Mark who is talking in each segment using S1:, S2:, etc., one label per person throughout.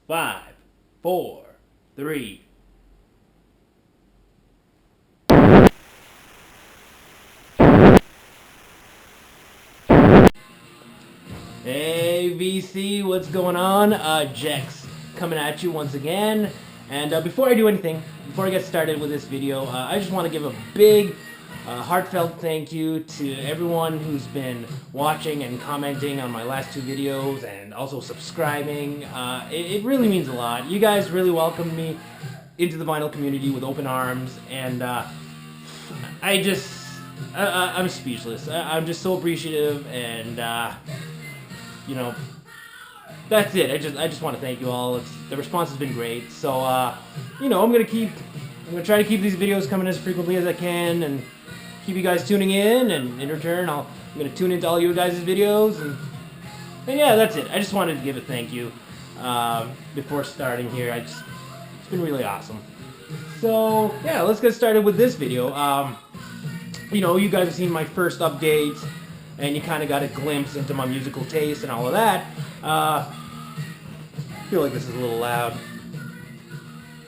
S1: 5, 4, 3. Hey VC, what's going on? Jex coming at you once again. And before I do anything, before I get started with this video, I just want to give a big, heartfelt thank you to everyone who's been watching and commenting on my last two videos and also subscribing. It really means a lot. You guys really welcomed me into the vinyl community with open arms, and I'm speechless. I'm just so appreciative, and you know, that's it. I just want to thank you all. The response has been great. So, I'm gonna try to keep these videos coming as frequently as I can, and keep you guys tuning in. And in return, I'm gonna tune into all you guys' videos, and yeah, that's it. I just wanted to give a thank you before starting here. It's been really awesome. So yeah, let's get started with this video. You guys have seen my first update, and you kind of got a glimpse into my musical taste and all of that. I feel like this is a little loud. A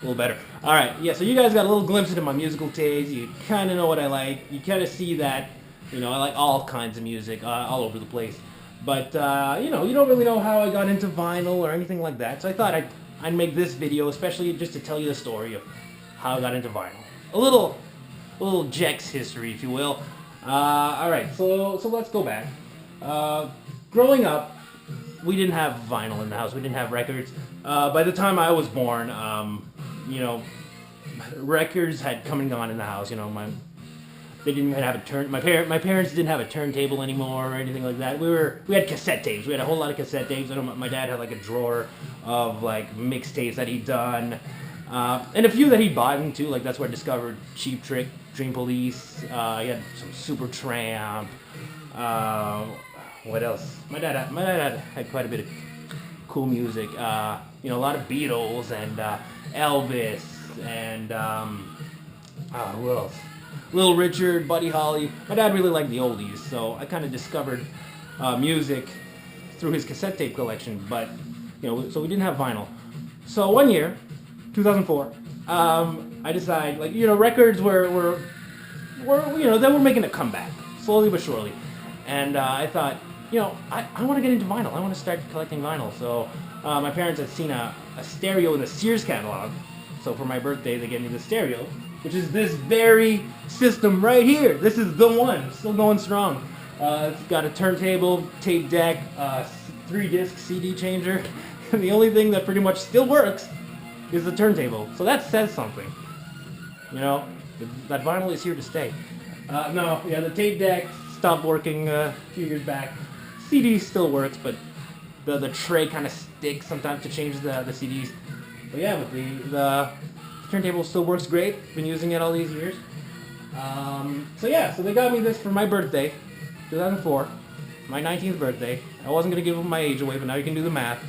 S1: little better. Alright, yeah, so you guys got a little glimpse into my musical taste. You kind of know what I like. You kind of see that, I like all kinds of music, all over the place. But, you don't really know how I got into vinyl or anything like that. So I thought I'd make this video, especially just to tell you the story of how I got into vinyl. A little Jex history, if you will. Alright, so let's go back. Growing up, we didn't have vinyl in the house. We didn't have records. By the time I was born, records had come and gone in the house. They didn't even have a My parents didn't have a turntable anymore or anything like that. We had cassette tapes. We had a whole lot of cassette tapes. My dad had like a drawer of like mixtapes that he'd done, and a few that he'd bought into. Like that's where I discovered Cheap Trick, Dream Police. He had some Super Tramp. What else? My dad had quite a bit of cool music. A lot of Beatles and Elvis and who else? Little Richard, Buddy Holly. My dad really liked the oldies, so I kind of discovered music through his cassette tape collection. But so we didn't have vinyl. So one year, 2004, I decided, records were they were making a comeback slowly but surely, and I thought, I want to get into vinyl. I want to start collecting vinyl. So my parents had seen a stereo in the Sears catalog. So for my birthday, they gave me the stereo, which is this very system right here. This is the one, still going strong. It's got a turntable, tape deck, 3-disc CD changer. And the only thing that pretty much still works is the turntable. So that says something. That vinyl is here to stay. The tape deck stopped working a few years back. CD still works, but the tray kind of sticks sometimes to change the CDs. But yeah, but the turntable still works great. Been using it all these years. So they got me this for my birthday, 2004, my 19th birthday. I wasn't gonna give my age away, but now you can do the math.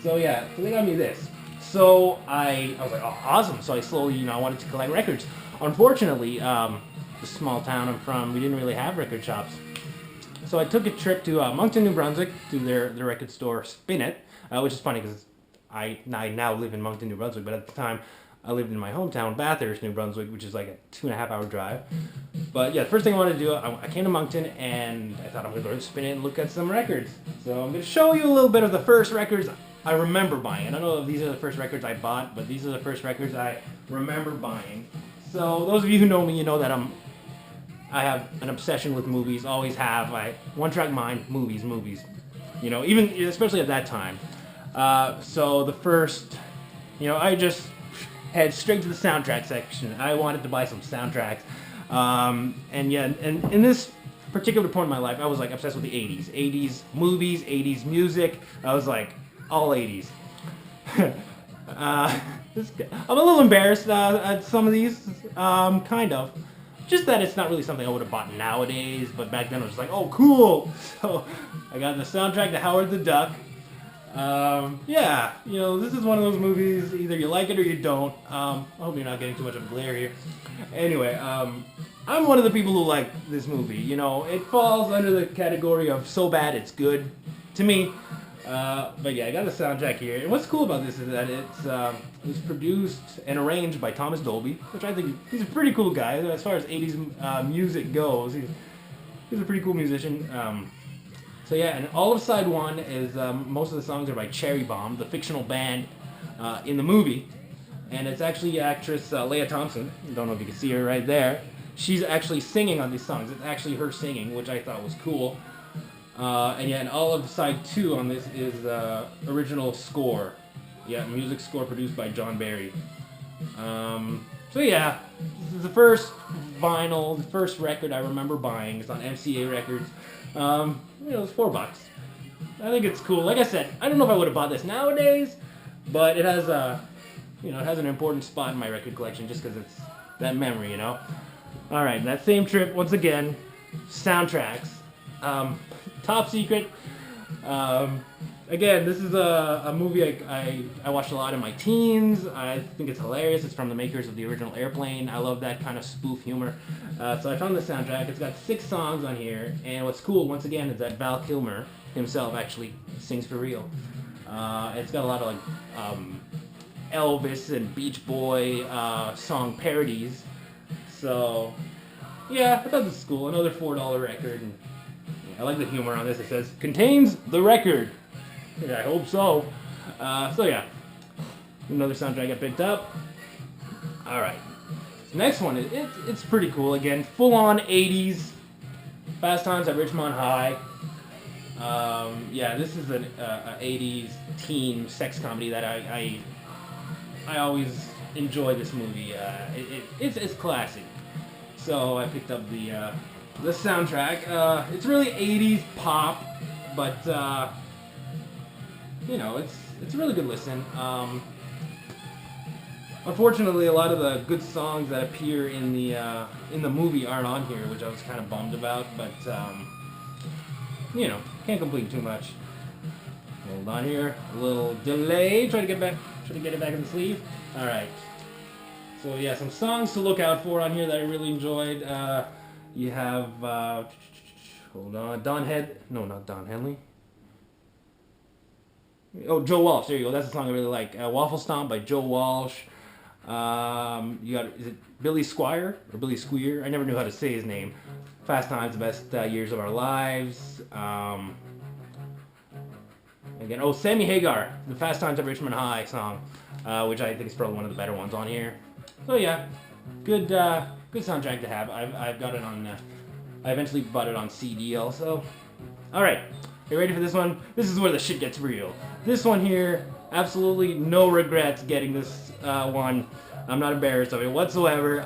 S1: So they got me this. So I was like, oh, awesome. So I slowly, I wanted to collect records. Unfortunately, the small town I'm from, we didn't really have record shops. So I took a trip to Moncton, New Brunswick, to their record store, Spin It, which is funny because I now live in Moncton, New Brunswick, but at the time I lived in my hometown, Bathurst, New Brunswick, which is like a 2.5-hour drive. But yeah, the first thing I wanted to do, I came to Moncton, and I thought I'm going to go to Spin It and look at some records. So I'm going to show you a little bit of the first records I remember buying. I don't know if these are the first records I bought, but these are the first records I remember buying. So those of you who know me, you know that I have an obsession with movies, always have. One-track mind, movies. Even especially at that time. So the first, I just head straight to the soundtrack section. I wanted to buy some soundtracks. And in this particular point in my life, I was like obsessed with the 80s. 80s movies, 80s music. I was like, all 80s. I'm a little embarrassed at some of these, kind of. Just that it's not really something I would have bought nowadays, but back then I was just like, oh, cool. So I got the soundtrack to Howard the Duck. This is one of those movies, either you like it or you don't. I hope you're not getting too much of a glare here. Anyway, I'm one of the people who like this movie. It falls under the category of so bad it's good to me. But yeah, I got the soundtrack here. And what's cool about this is that it was produced and arranged by Thomas Dolby, which I think he's a pretty cool guy. As far as 80s music goes, he's a pretty cool musician. So yeah, and all of side one is, most of the songs are by Cherry Bomb, the fictional band in the movie. And it's actually actress Leah Thompson. I don't know if you can see her right there. She's actually singing on these songs. It's actually her singing, which I thought was cool. And yeah, and all of side two on this is original score. Yeah, music score produced by John Barry. So yeah, this is the first vinyl, the first record I remember buying. It's on MCA Records. It's $4. I think it's cool. Like I said, I don't know if I would have bought this nowadays, but it has it has an important spot in my record collection just because it's that memory, All right, that same trip once again, soundtracks. Top Secret. Again, this is a movie I watched a lot in my teens. I think it's hilarious. It's from the makers of the original Airplane. I love that kind of spoof humor. So I found the soundtrack. It's got 6 songs on here. And what's cool, once again, is that Val Kilmer himself actually sings for real. It's got a lot of Elvis and Beach Boy song parodies. So, yeah, I thought this was cool. Another $4 record. And I like the humor on this. It says, contains the record. Yeah, I hope so. So yeah, another soundtrack I picked up. Alright. Next one, it's pretty cool. Again, full-on 80s. Fast Times at Richmond High. Yeah, this is an 80s teen sex comedy that I always enjoy this movie. It's classic. So I picked up the soundtrack. It's really 80s pop, but it's a really good listen. Unfortunately, a lot of the good songs that appear in the movie aren't on here, which I was kind of bummed about. But can't complain too much. Hold on here, a little delay. Try to get it back in the sleeve. All right. So yeah, some songs to look out for on here that I really enjoyed. You have hold on, not Don Henley. Oh, Joe Walsh. There you go. That's the song I really like. Waffle Stomp by Joe Walsh. You got, is it Billy Squire or Billy Squeer? I never knew how to say his name. Fast Times, the Best Years of Our Lives. Again, Sammy Hagar, the Fast Times at Richmond High song, which I think is probably one of the better ones on here. So yeah, good soundtrack to have. I've got it on. I eventually bought it on CD also. All right, you ready for this one? This is where the shit gets real. This one here, absolutely no regrets getting this one. I'm not embarrassed of it whatsoever.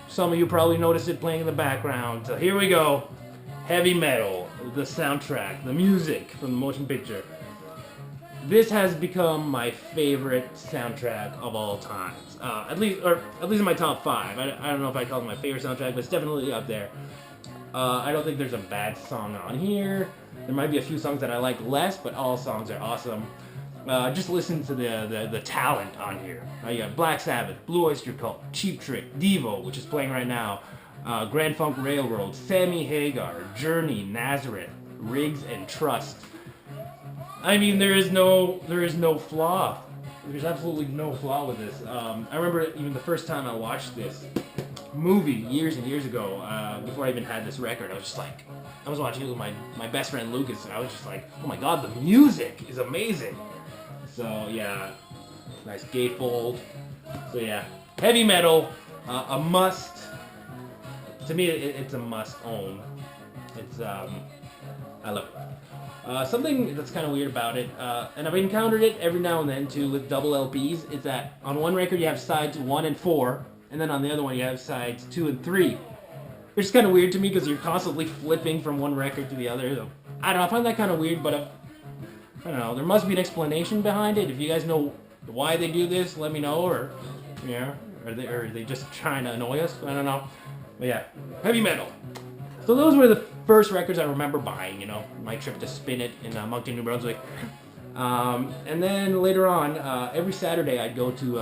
S1: Some of you probably noticed it playing in the background. So here we go. Heavy metal, the soundtrack, the music from the motion picture. This has become my favorite soundtrack of all times. At least in my top 5. I don't know if I call it my favorite soundtrack, but it's definitely up there. I don't think there's a bad song on here. There might be a few songs that I like less, but all songs are awesome. Just listen to the talent on here. You got Black Sabbath, Blue Oyster Cult, Cheap Trick, Devo, which is playing right now, Grand Funk Railroad, Sammy Hagar, Journey, Nazareth, Riggs, and Trust. I mean, there is no flaw. There's absolutely no flaw with this. I remember even the first time I watched this movie years and years ago, before I even had this record, I was watching it with my best friend Lucas, and I was just like, oh my god, the music is amazing. So yeah, nice gatefold. So yeah, heavy metal, a must. To me, it's a must own. It's I love it. Something that's kind of weird about it, and I've encountered it every now and then too with double LPs, is that on one record you have sides 1 and 4, and then on the other one you have sides 2 and 3. Which is kind of weird to me because you're constantly flipping from one record to the other. So, I don't know, I find that kind of weird, but I don't know, there must be an explanation behind it. If you guys know why they do this, let me know, or are they just trying to annoy us? I don't know. But yeah, heavy metal. So those were the first records I remember buying, my trip to Spin It in Moncton, New Brunswick. And then later on, every Saturday I'd go to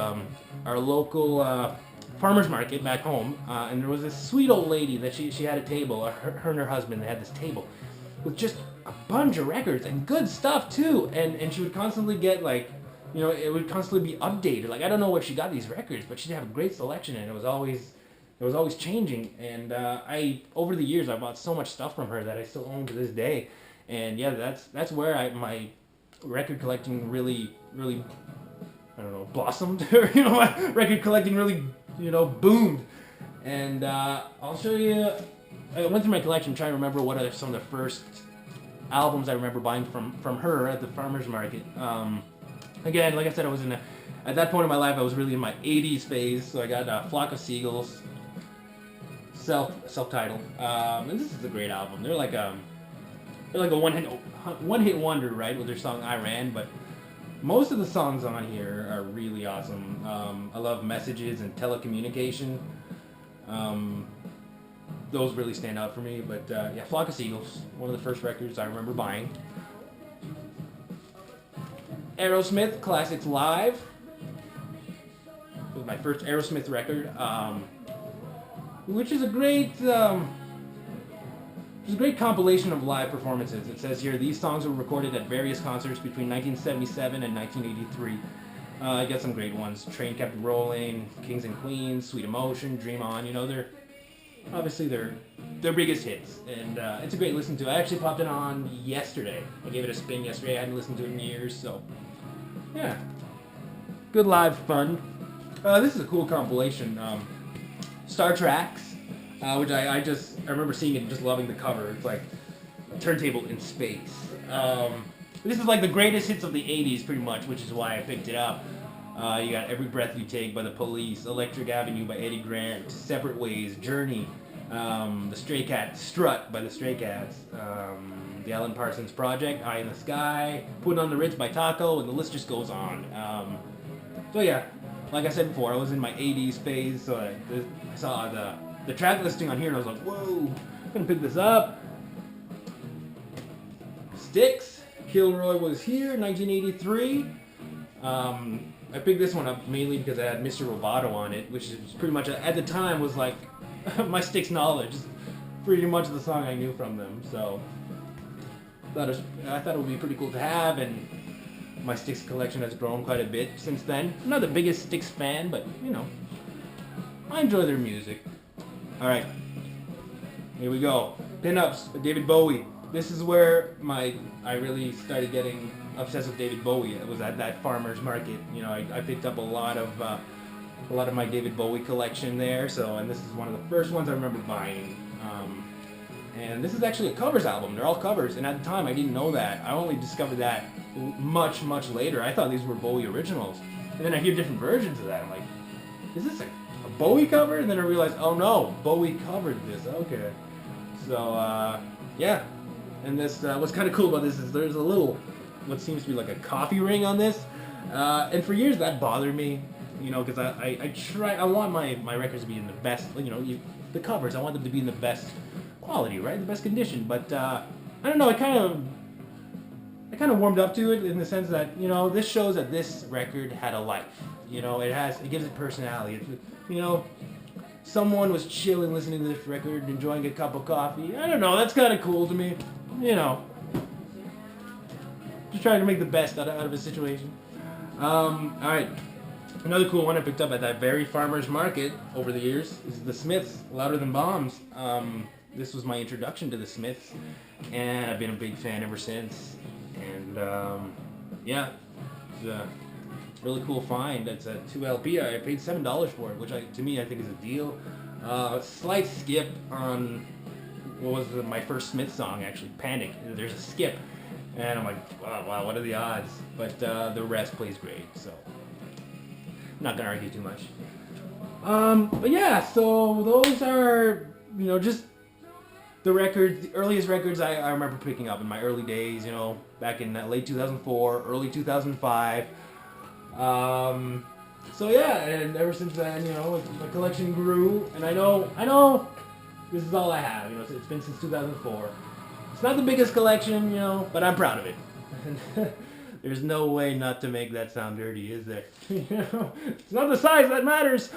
S1: our local farmer's market back home, and there was this sweet old lady that she had a table, her and her husband, they had this table with just a bunch of records and good stuff too. And she would constantly get like, you know, it would constantly be updated. Like I don't know where she got these records, but she'd have a great selection, and it was always changing. And I over the years I bought so much stuff from her that I still own to this day. And yeah, that's where my record collecting really I don't know, blossomed. You know, my record collecting really, you know, boomed. And I'll show you. I went through my collection trying to remember what are some of the first albums I remember buying from her at the farmers market. Again, like I said, at that point in my life I was really in my 80s phase. So I got Flock of Seagulls, self-titled, and this is a great album. They're like a one-hit wonder, right, with their song I Ran, but most of the songs on here are really awesome. I love Messages and Telecommunication. Those really stand out for me, but yeah, Flock of Seagulls, one of the first records I remember buying. Aerosmith, Classics Live. It was my first Aerosmith record, which is a great compilation of live performances. It says here, these songs were recorded at various concerts between 1977 and 1983. I got some great ones. Train Kept Rolling, Kings and Queens, Sweet Emotion, Dream On. You know, they're obviously their biggest hits, and it's a great listen to. I actually popped it on yesterday. I gave it a spin yesterday. I hadn't listened to it in years, so yeah, good live fun. This is a cool compilation. Star Treks, which I remember seeing it and just loving the cover. It's like a turntable in space. This is like the greatest hits of the 80s, pretty much, which is why I picked it up. You got Every Breath You Take by the Police, Electric Avenue by Eddie Grant, Separate Ways, Journey, the Stray Cat, Strut by the Stray Cats, the Alan Parsons Project, Eye in the Sky, Put on the Ritz by Taco, and the list just goes on. So yeah, like I said before, I was in my 80s phase, so I saw the track listing on here and I was like, whoa, I'm gonna pick this up. Styx, Kilroy Was Here, 1983. I picked this one up mainly because I had Mr. Roboto on it, which is pretty much, at the time, was like my Styx knowledge. Pretty much the song I knew from them, so I thought it would be pretty cool to have, and my Styx collection has grown quite a bit since then. I'm not the biggest Styx fan, but, you know, I enjoy their music. Alright, here we go. Pinups by David Bowie. This is where I really started getting obsessed with David Bowie. It was at that farmer's market. You know, I picked up a lot of my David Bowie collection there. So, and this is one of the first ones I remember buying. And this is actually a covers album. They're all covers. And at the time, I didn't know that. I only discovered that much later. I thought these were Bowie originals. And then I hear different versions of that. I'm like, is this a Bowie cover? And then I realized, oh no, Bowie covered this. Okay. So, yeah. And this, what's kind of cool about this is there's a little, what seems to be like a coffee ring on this. And for years that bothered me, you know, because I want my records to be in the best, you know, the covers, I want them to be in the best quality, right? The best condition. But, I don't know, I kind of warmed up to it in the sense that, you know, this shows that this record had a life. You know, it gives it personality. You know, someone was chilling listening to this record, enjoying a cup of coffee. I don't know, that's kind of cool to me. You know, just trying to make the best out of a situation. Alright, another cool one I picked up at that very farmer's market over the years is the Smiths, Louder Than Bombs. This was my introduction to the Smiths, and I've been a big fan ever since. And yeah, it's a really cool find. It's a 2LP. I paid $7 for it, which to me I think is a deal. Slight skip on what was my first Smith song, actually, Panic. There's a skip, and I'm like, wow, what are the odds? But the rest plays great, so I'm not gonna argue too much. But yeah, so those are, you know, just the records, the earliest records I remember picking up in my early days, you know, back in late 2004, early 2005. So yeah, and ever since then, you know, my collection grew, and I know this is all I have, you know, it's been since 2004. It's not the biggest collection, you know, but I'm proud of it. There's no way not to make that sound dirty, is there? It's not the size that matters.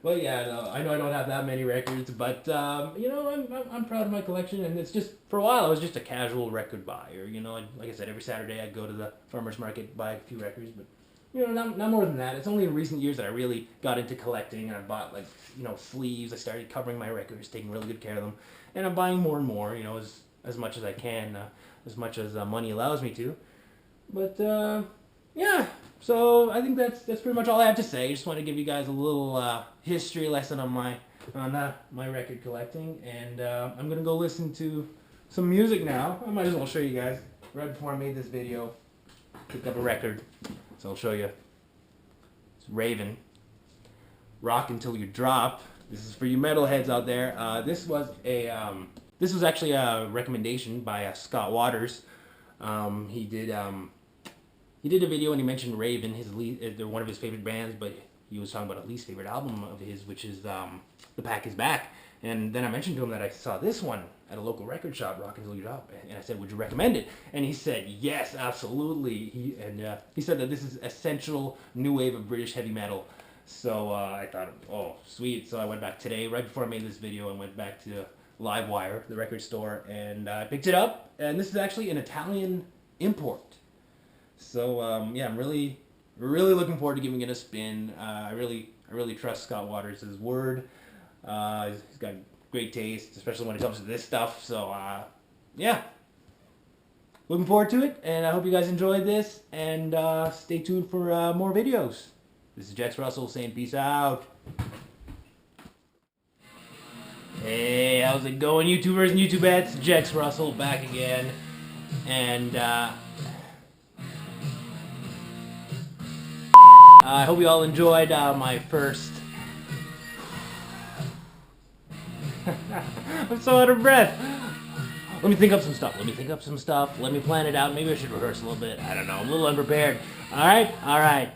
S1: But yeah, no, I know I don't have that many records, but I'm proud of my collection, and it's just, for a while I was just a casual record buyer. Like I said, every Saturday I'd go to the farmer's market, buy a few records, but not more than that. It's only in recent years that I really got into collecting, and I bought sleeves. I started covering my records, taking really good care of them, and I'm buying more and more. As much as I can, as much as money allows me to. But yeah, so I think that's pretty much all I have to say. I just want to give you guys a little history lesson on my record collecting, and I'm gonna go listen to some music now. I might as well show you guys. Right before I made this video, picked up a record, so I'll show you. It's Raven, Rock Until You Drop. This is for you metalheads out there. This was actually a recommendation by Scott Waters. He did a video and he mentioned Raven, they're one of his favorite bands, but he was talking about a least favorite album of his, which is The Pack Is Back. And then I mentioned to him that I saw this one at a local record shop, Rock Until You Drop, and I said, would you recommend it? And he said, yes, absolutely. He said that this is essential new wave of British heavy metal. So I thought, oh, sweet. So I went back today, right before I made this video, and went back to Livewire, the record store, and I picked it up. And this is actually an Italian import. So yeah, I'm really looking forward to giving it a spin. I really trust Scott Waters' word. He's got great taste, especially when it comes to this stuff. So yeah, looking forward to it, and I hope you guys enjoyed this, and stay tuned for more videos. This is Jex Russell saying peace out. Hey, how's it going, YouTubers and YouTubettes? Jex Russell back again, and I hope you all enjoyed my first... I'm so out of breath. Let me think up some stuff. Let me plan it out. Maybe I should rehearse a little bit. I don't know. I'm a little unprepared. All right?